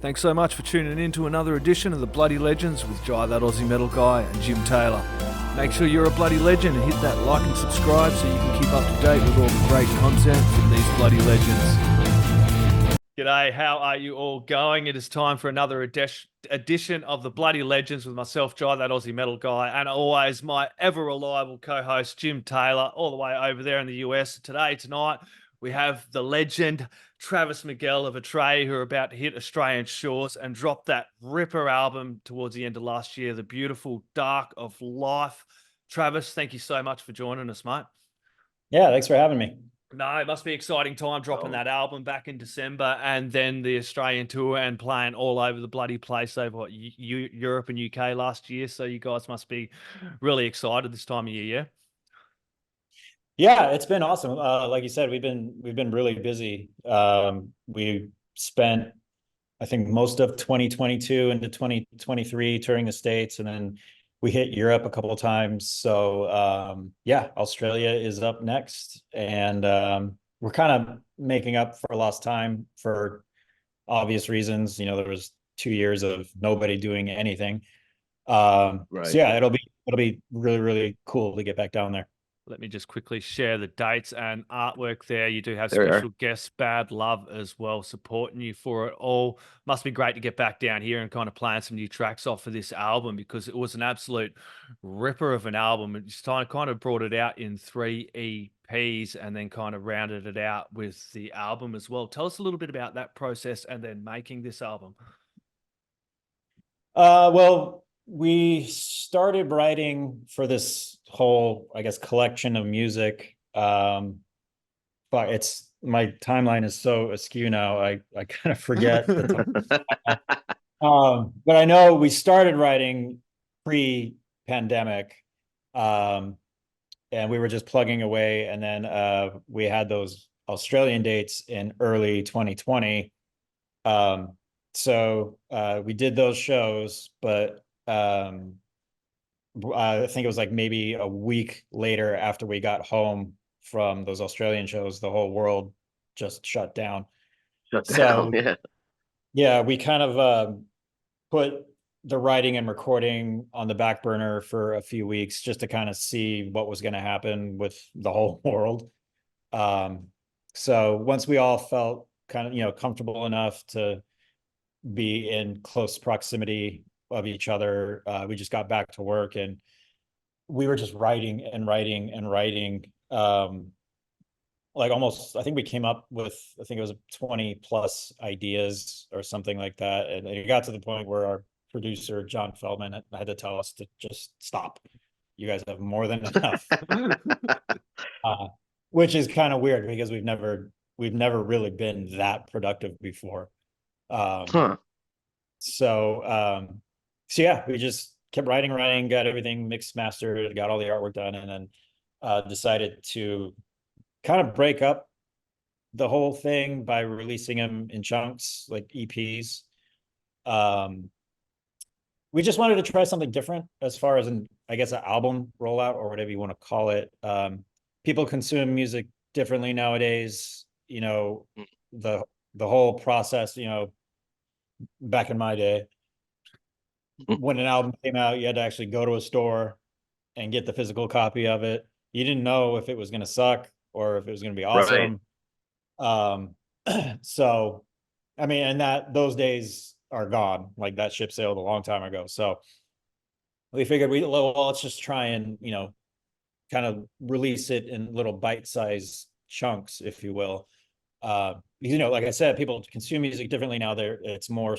Thanks so much for tuning in to another edition of the Bloody Legends with Jai That Aussie Metal Guy and Jim Taylor. Make sure you're a bloody legend and hit that like and subscribe so you can keep up to date with all the great content from these bloody legends. G'day, how are you all going? It is time for another edition of the Bloody Legends with myself, Jai That Aussie Metal Guy, and always my ever-reliable co-host, Jim Taylor, all the way over there in the US. Tonight, we have the legend, Travis Miguel of Atreyu, who are about to hit Australian shores and drop that ripper album towards the end of last year, The Beautiful Dark of Life. Travis, thank you so much for joining us, mate. Yeah, thanks for having me. No, it must be an exciting time dropping that album back in December and then the Australian tour and playing all over the bloody place over Europe and UK last year. So you guys must be really excited this time of year, yeah? Yeah, it's been awesome. Like you said, we've been really busy. We spent, I think, most of 2022 into 2023 touring the States, and then we hit Europe a couple of times. So yeah, Australia is up next, and we're kind of making up for lost time for obvious reasons. You know, there was 2 years of nobody doing anything. So yeah, it'll be really, really cool to get back down there. Let me just quickly share the dates and artwork there. You do have special guests, Bad Love as well, supporting you for it all. Must be great to get back down here and kind of playing some new tracks off of this album because it was an absolute ripper of an album. It's kind of brought it out in 3 EPs and then kind of rounded it out with the album as well. Tell us a little bit about that process and then making this album. Well, we started writing for this whole, I guess, collection of music. But my timeline is so askew now, I kind of forget the time. But I know we started writing pre-pandemic, and we were just plugging away, and then we had those Australian dates in early 2020. So we did those shows, but I think it was like maybe a week later after we got home from those Australian shows, the whole world just shut down. Yeah, we kind of put the writing and recording on the back burner for a few weeks just to kind of see what was going to happen with the whole world. So once we all felt kind of, you know, comfortable enough to be in close proximity of each other, we just got back to work, and we were just writing and writing and writing. Like almost, I think we came up with, I think it was 20 plus ideas or something like that. And it got to the point where our producer, John Feldman, had to tell us to just stop. You guys have more than enough. Which is kind of weird because we've never really been that productive before. So yeah, we just kept writing, got everything mixed, mastered, got all the artwork done, and then decided to kind of break up the whole thing by releasing them in chunks, like EPs. We just wanted to try something different as far as an album rollout or whatever you want to call it. People consume music differently nowadays. You know, the whole process, you know, back in my day, when an album came out, you had to actually go to a store and get the physical copy of it. You didn't know if it was going to suck or if it was going to be awesome. So, I mean, and those days are gone. Like that ship sailed a long time ago. So we figured let's just try and, you know, kind of release it in little bite-sized chunks, if you will. You know, like I said, people consume music differently now. It's more,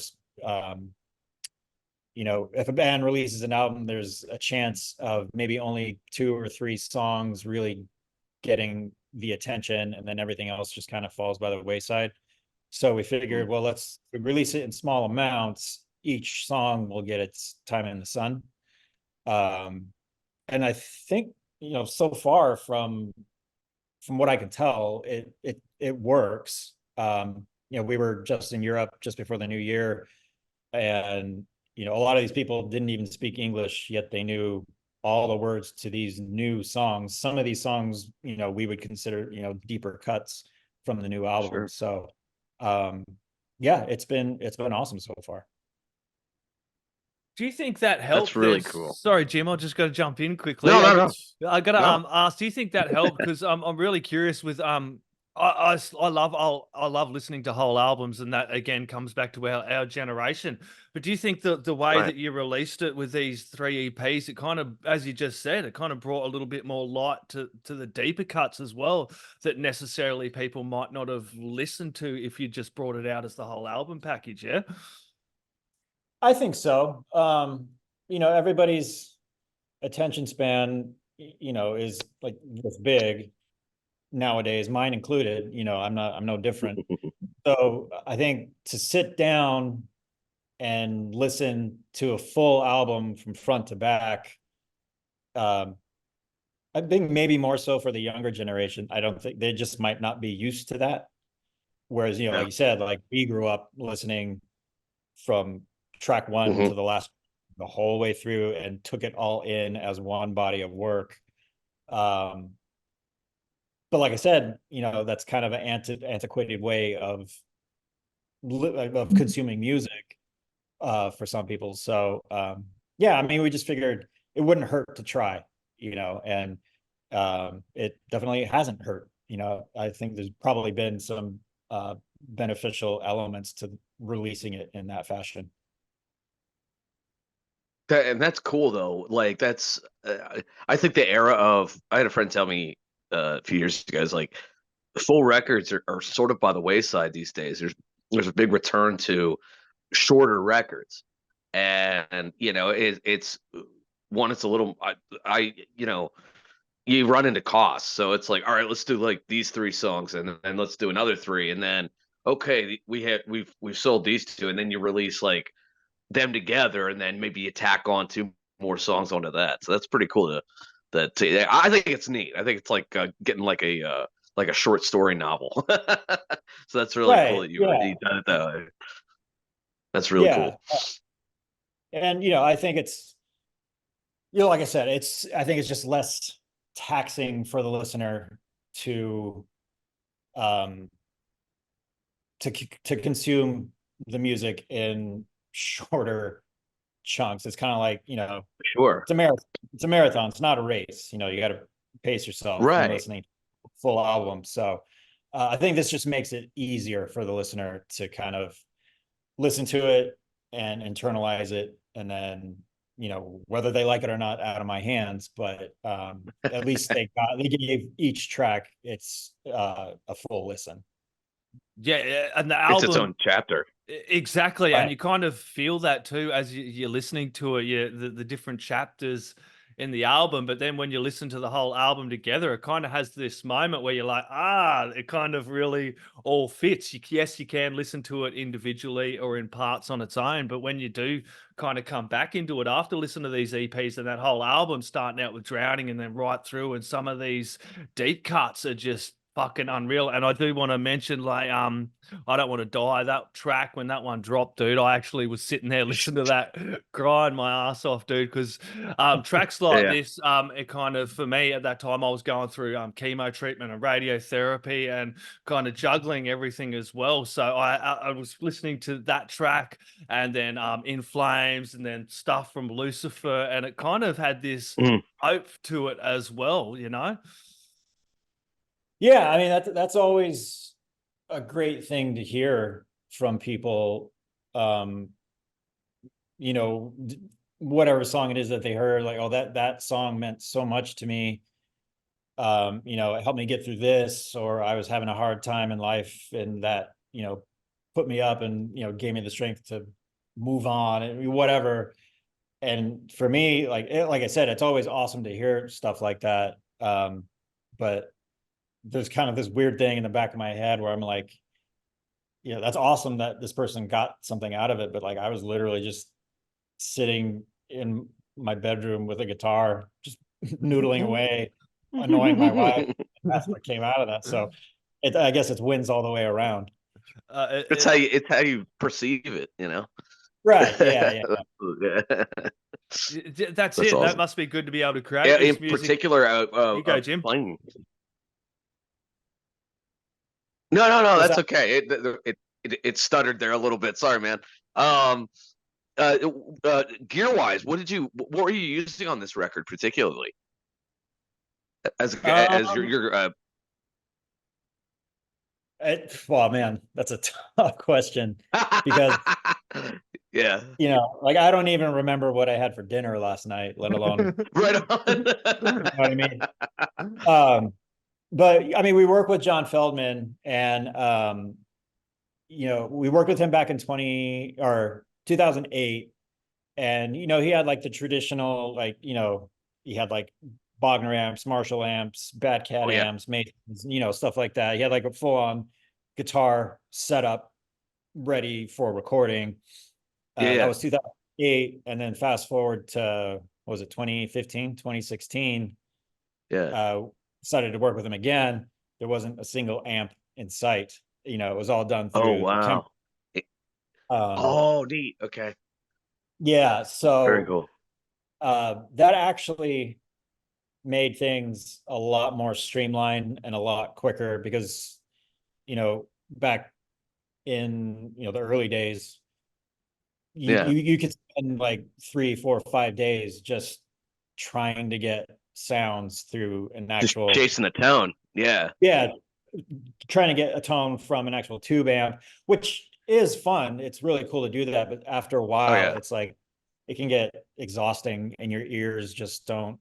you know, if a band releases an album, there's a chance of maybe only 2 or 3 songs really getting the attention, and then everything else just kind of falls by the wayside. So we figured, well, let's release it in small amounts. Each song will get its time in the sun. And I think, you know, so far from what I can tell, it works. You know, we were just in Europe just before the new year, and you know, a lot of these people didn't even speak English, yet they knew all the words to these new songs. Some of these songs, you know, we would consider, you know, deeper cuts from the new album. Sure. So yeah, it's been awesome so far. Do you think that That's helped? really There's cool. Sorry, Jim, I just got to jump in quickly. No, no, no, I gotta no. ask. Do you think that helped? Because I'm really curious with I love listening to whole albums, and that again comes back to our generation. But do you think the way Right. that you released it with these 3 EPs, it kind of, as you just said, it kind of brought a little bit more light to the deeper cuts as well, that necessarily people might not have listened to if you just brought it out as the whole album package? Yeah. I think so. Everybody's attention span, is like this big nowadays, mine included. I'm no different. So I think to sit down and listen to a full album from front to back, um, I think maybe more so for the younger generation. I don't think they just might not be used to that. Whereas, Yeah. like you said, like we grew up listening from track one Hmm. to the last, the whole way through, and took it all in as one body of work. Um, but like I said, that's kind of an antiquated way of consuming music for some people. So yeah, I mean, we just figured it wouldn't hurt to try, and it definitely hasn't hurt. I think there's probably been some beneficial elements to releasing it in that fashion. And that's cool though. Like that's, I think the era of, I had a friend tell me a few years ago, it's like full records are sort of by the wayside these days. There's a big return to shorter records, and it's one. It's a little, I you run into costs, so it's like, all right, let's do like these 3 songs, and then let's do another 3, and then okay, we've sold these 2, and then you release like them together, and then maybe you tack on 2 more songs onto that. So that's pretty cool. I think it's neat. I think it's like getting like a short story novel. So that's really cool Right. that Yeah. you done it that way. That's really Yeah. cool. And I think it's, like I said, I think it's just less taxing for the listener to um to consume the music in shorter chunks. It's kind of like, Sure. it's a marathon. It's a marathon. It's not a race. You got to pace yourself when Right. listening to full album. So I think this just makes it easier for the listener to kind of listen to it and internalize it, and then whether they like it or not, out of my hands. But at least they gave each track a full listen. Yeah, and the It's its album. own chapter. Exactly, and Right. you kind of feel that too as you're listening to it. Yeah, the different chapters in the album, but then when you listen to the whole album together, it kind of has this moment where you're like, it kind of really all fits. Yes, you can listen to it individually or in parts on its own, but when you do kind of come back into it after listening to these EPs and that whole album, starting out with Drowning and then right through, and some of these deep cuts are just fucking unreal. And I do want to mention, like, I Don't Want to Die, that track, when that one dropped, dude, I actually was sitting there listening to that, crying my ass off, dude, because tracks like Yeah. this, it kind of, for me at that time, I was going through chemo treatment and radiotherapy and kind of juggling everything as well. So I was listening to that track, and then In Flames, and then stuff from Lucifer, and it kind of had this Mhm. hope to it as well, you know? Yeah, I mean, that's always a great thing to hear from people. Um, whatever song it is that they heard, like, oh, that song meant so much to me. It helped me get through this, or I was having a hard time in life, and that, put me up and, gave me the strength to move on, and whatever. And for me, like I said, it's always awesome to hear stuff like that. But there's kind of this weird thing in the back of my head where I'm like, that's awesome that this person got something out of it, but like I was literally just sitting in my bedroom with a guitar, just noodling away, annoying my wife. That's what came out of that. So I guess it's wins all the way around. It's how you perceive it, you know. Right. Yeah. That's That's it. That awesome. must be good to be able to create Yeah, in this music. particular, You go, Jim. playing. No, Was that's that okay. it stuttered there a little bit. Sorry, man. Gear wise, what were you using on this record particularly? As your Well, man, that's a tough question because yeah, like I don't even remember what I had for dinner last night, let alone right you know on. what I mean. But I mean, we work with John Feldman, and we worked with him back in 2008, and he had like the traditional, like he had like Bogner amps, Marshall amps, Bad Cat Oh yeah, amps, Masons, stuff like that. He had like a full on guitar setup ready for recording. That yeah, was 2008, and then fast forward to, what was it, 2015, 2016, yeah. decided to work with him again. There wasn't a single amp in sight. It was all done Oh through the Kemp. wow. Um, Oh neat. Okay, yeah, very so cool. that actually made things a lot more streamlined and a lot quicker because, back in, the early days, Yeah, you could spend like 3, 4, 5 days just trying to get sounds through an just actual, chasing the tone. Yeah. yeah, trying to get a tone from an actual tube amp, which is fun. It's really cool to do that, but after a Oh while, yeah. it's like it can get exhausting, and your ears just don't,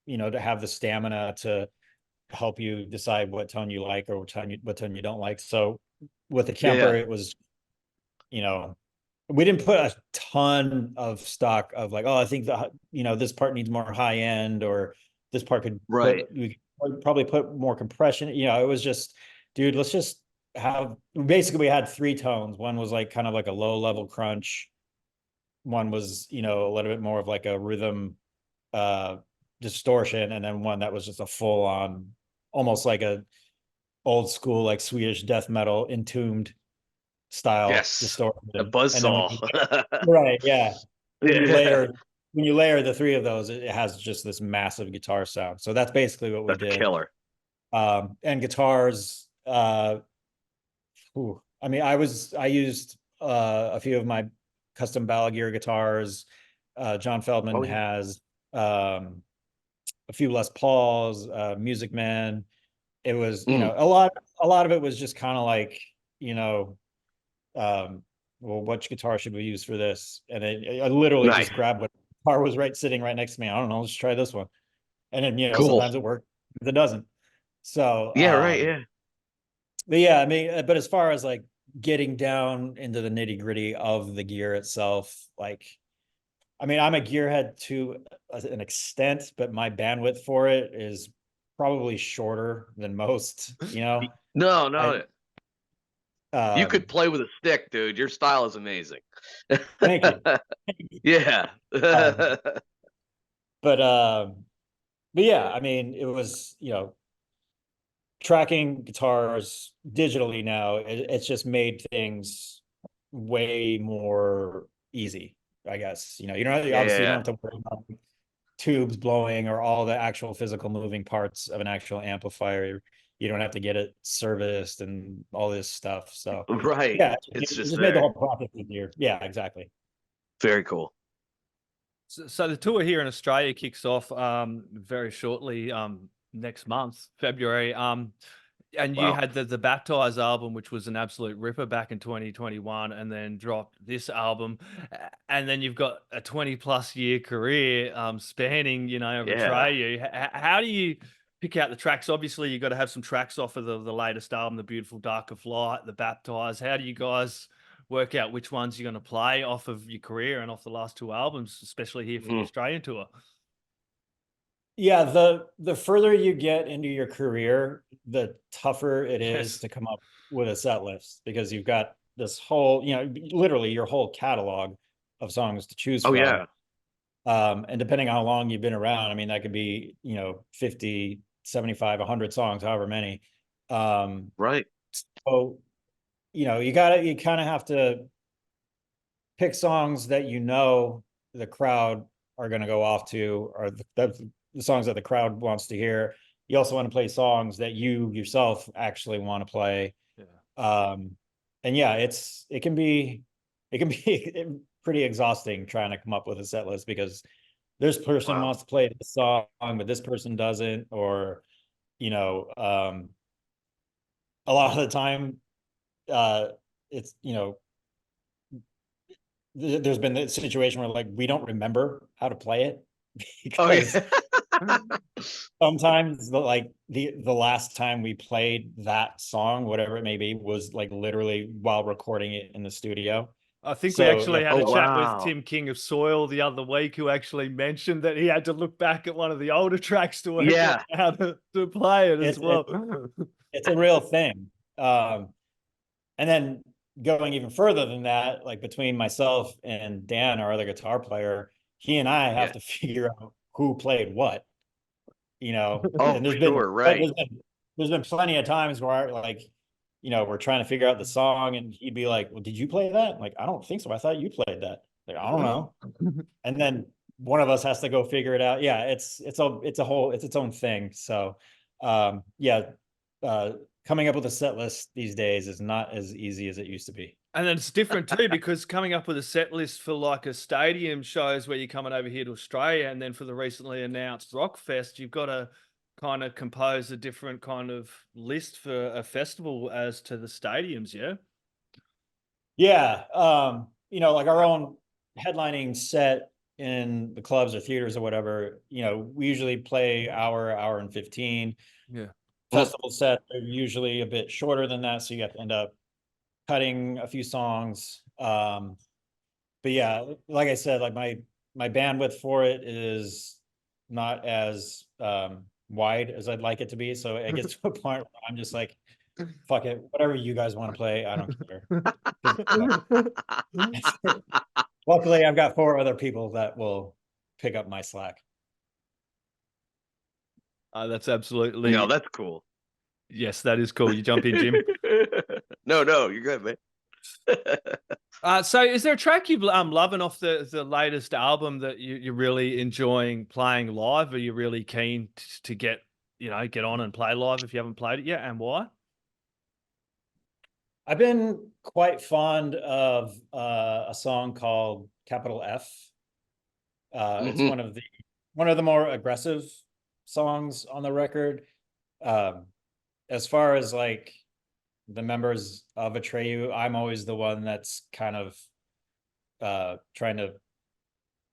to have the stamina to help you decide what tone you like or what tone you don't like. So with the Kemper, Yeah. it was, we didn't put a ton of stock of like, oh, I think this part needs more high end, or this part Right. we could probably put more compression. It was just, dude, let's just have, basically we had three tones. One was like kind of like a low level crunch. One was, a little bit more of like a rhythm distortion, and then one that was just a full on, almost like a old school, like Swedish death metal entombed style Yes. A distortion. buzz And then saw. right, yeah. When you Yeah. layer when you layer the three of those, it has just this massive guitar sound. So that's basically what we That's did. killer. And guitars, I mean, I used a few of my custom Balaguer guitars. John Feldman Oh yeah. has a few Les Pauls, Music Man. It was, Mm. a lot of it was just kind of like, you know, well, which guitar should we use for this? And I literally Nice. just grabbed what guitar was sitting right next to me. I don't know, let's try this one. And then, Cool. sometimes it works, it doesn't. So, Yeah. Right. Yeah. but yeah, I mean, but as far as like getting down into the nitty gritty of the gear itself, like, I mean, I'm a gearhead to an extent, but my bandwidth for it is probably shorter than most, No. I, No. You um, could play with a stick, dude. Your style is amazing. thank you. Yeah. Um, but, but yeah, I mean, it was, tracking guitars digitally now, it's just made things way more easy, I guess. You don't Yeah. obviously you Yeah. don't have to worry about tubes blowing or all the actual physical moving parts of an actual amplifier. You don't have to get it serviced and all this stuff. So Right. yeah, It's it just just made the there. whole process easier. Yeah, exactly. Very cool. So the tour here in Australia kicks off very shortly next month, February. And you Wow. had the Baptise album, which was an absolute ripper back in 2021, and then dropped this album. And then you've got a 20+ year career spanning, of Yeah. Atreyu. How do you pick out the tracks? Obviously, you got to have some tracks off of the latest album, The Beautiful Dark of Light, the Baptise. How do you guys work out which ones you're going to play off of your career and off the last two albums, especially here for the Mm. Australian tour? Yeah, the further you get into your career, the tougher it is Yes. to come up with a set list, because you've got this whole, literally your whole catalog of songs to choose Oh from. yeah. And depending on how long you've been around, I mean, that could be, 50, 75, 100 songs, however many. Right. So, you kind of have to pick songs that the crowd are going to go off to, or the songs that the crowd wants to hear. You also want to play songs that you yourself actually want to play. Yeah. and yeah, it can be pretty exhausting trying to come up with a set list because this person Wow. wants to play this song, but this person doesn't, or a lot of the time, it's there's been the situation where like we don't remember how to play it Oh because yeah. sometimes the last time we played that song, whatever it may be, was like literally while recording it in the studio. I think we So actually had Oh a chat with wow. Tim King of Soil the other week, who actually mentioned that he had to look back at one of the older tracks to work out Yeah. how to play it as it's well. it's a real thing. And then going even further than that, like between myself and Dan, our other guitar player, he and I have Yeah. to figure out who played what, Oh, and for sure. Right. there's been plenty of times where like, we're trying to figure out the song and he'd be like, well, did you play that? I'm like, I don't think so. I thought you played that. Like, I don't know. And then one of us has to go figure it out. Yeah, it's its own thing. So yeah, uh coming up with a set list these days is not as easy as it used to be. And then it's different too, because coming up with a set list for like a stadium shows where you're coming over here to Australia, and then for the recently announced Rockfest, you've got to kind of compose a different kind of list for a festival as to the stadiums, yeah? Yeah, like our own headlining set in the clubs or theaters or whatever, we usually play hour and 15. Yeah. Festival set are usually a bit shorter than that, so you have to end up cutting a few songs. But yeah, like I said, like my bandwidth for it is not as wide as I'd like it to be. So it gets to a point where I'm just like, fuck it, whatever you guys want to play, I don't care. 'Cause, luckily, I've got 4 other people that will pick up my slack. That's No, absolutely, that's cool. yes, that is cool. You jump in, Jim. No, you're good, man. So is there a track you've loving off the latest album that you're really enjoying playing live? Are you really keen to get, get on and play live if you haven't played it yet, and why? I've been quite fond of a song called Capital F. It's Hmm. one of the more aggressive songs on the record. Um, as far as like the members of Atreyu, I'm always the one that's kind of trying to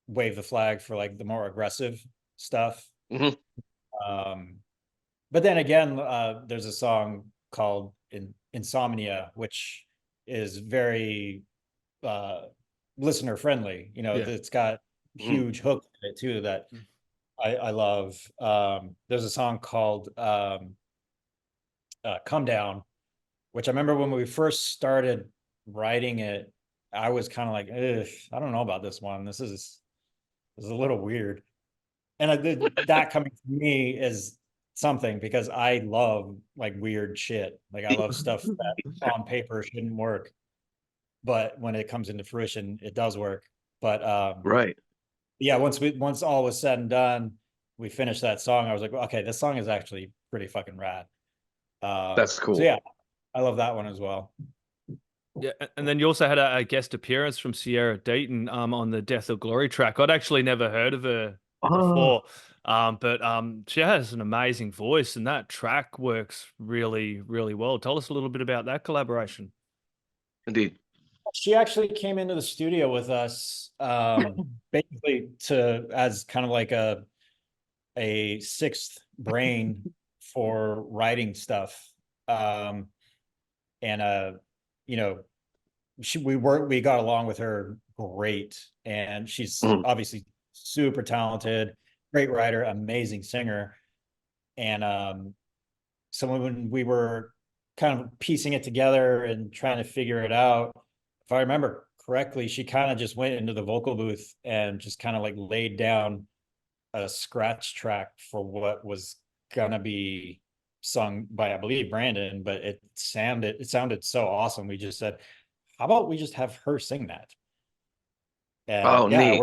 wave the flag for like the more aggressive stuff. Hmm. Um, but then again, there's a song called Insomnia, which is very uh, listener friendly. Yeah. It's got Hmm. huge hook in it too that I love. There's a song called Come Down, which I remember when we first started writing it, I was kind of like, I don't know about this one. This is a little weird. And that coming to me is something because I love like weird shit. Like I love stuff that on paper shouldn't work, but when it comes into fruition, it does work. But Right. yeah, once all was said and done, we finished that song. I was like, okay, this song is actually pretty fucking rad. That's So cool. yeah, I love that one as well. Yeah, and then you also had a guest appearance from Sierra Deaton on the Death or Glory track. I'd actually never heard of her Oh, before, but she has an amazing voice, and that track works really, really well. Tell us a little bit about that collaboration. indeed. She actually came into the studio with us, basically to as kind of like a sixth brain for writing stuff. And you know, we got along with her great, and she's Mhm. obviously super talented, great writer, amazing singer. And so when we were kind of piecing it together and trying to figure it out, if I remember correctly, she kind of just went into the vocal booth and just kind of like laid down a scratch track for what was gonna be sung by, I believe, Brandon, but it sounded so awesome. We just said, how about we just have her sing that? And Oh, yeah, neat.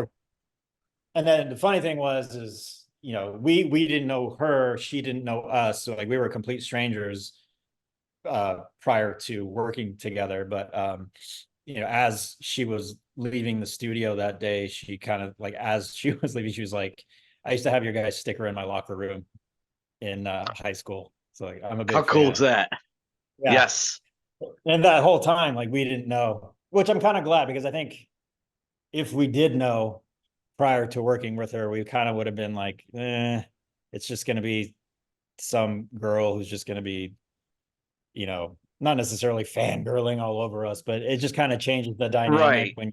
and then the funny thing was is, we didn't know her, she didn't know us, so like we were complete strangers. prior to working together, but you know, as she was leaving the studio that day, she kind of like, as she was leaving, she was like, I used to have your guys' sticker in my locker room in high school. So like, I'm a big How cool fan. is that? Yeah. Yes. And that whole time, like, we didn't know, which I'm kind of glad, because I think if we did know prior to working with her, we kind of would have been like, it's just going to be some girl who's just going to be, you know, not necessarily fangirling all over us, but it just kind of changes the dynamic Right.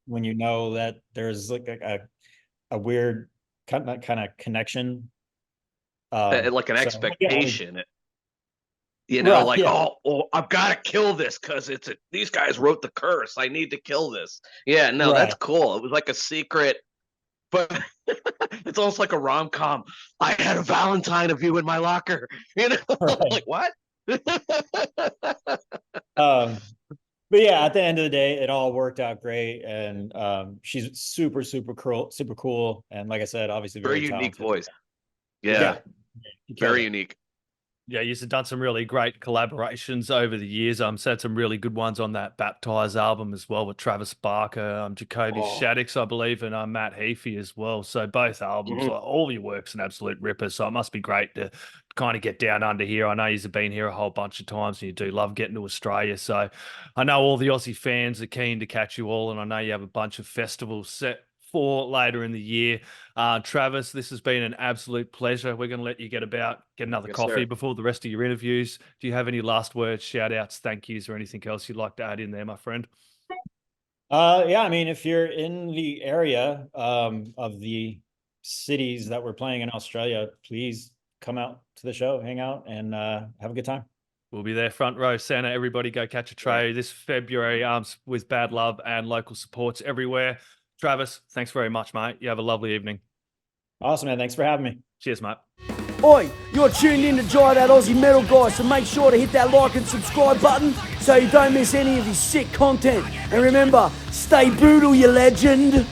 when you know that there's like a weird kind of connection. Like an So, expectation. You know, right, like, yeah. I've got to kill this because these guys wrote the curse. I need to kill this. Yeah, no, that's Right. cool. It was like a secret, but it's almost like a rom-com. I had a Valentine of you in my locker. You know, Right. like what? Um, but yeah, at the end of the day, it all worked out great, and she's super cool, and like I said, obviously Very very unique talented. voice. Yeah, Yeah, she killed very it. unique. Yeah, you've done some really great collaborations over the years. Said some really good ones on that Baptise album as well with Travis Barker, Jacoby Oh, Shaddix, I believe, and Matt Heafy as well. So both albums, Mhm. all your work's an absolute ripper. So it must be great to kind of get down under here. I know you've been here a whole bunch of times and you do love getting to Australia. So I know all the Aussie fans are keen to catch you all, and I know you have a bunch of festivals set for later in the year. Travis, this has been an absolute pleasure. We're going to let you get another Yes, coffee sir. before the rest of your interviews. Do you have any last words, shout outs, thank yous, or anything else you'd like to add in there, my friend? yeah, I mean, if you're in the area of the cities that we're playing in Australia, please come out to the show, hang out, and have a good time. We'll be there front row. Santa, everybody go catch Atreyu this February with Bad Love and local supports everywhere. Travis, thanks very much, mate. You have a lovely evening. Awesome, man. Thanks for having me. Cheers, mate. Oi, you're tuned in to Jai That Aussie Metal Guy, so make sure to hit that like and subscribe button so you don't miss any of his sick content. And remember, stay brutal, you legend.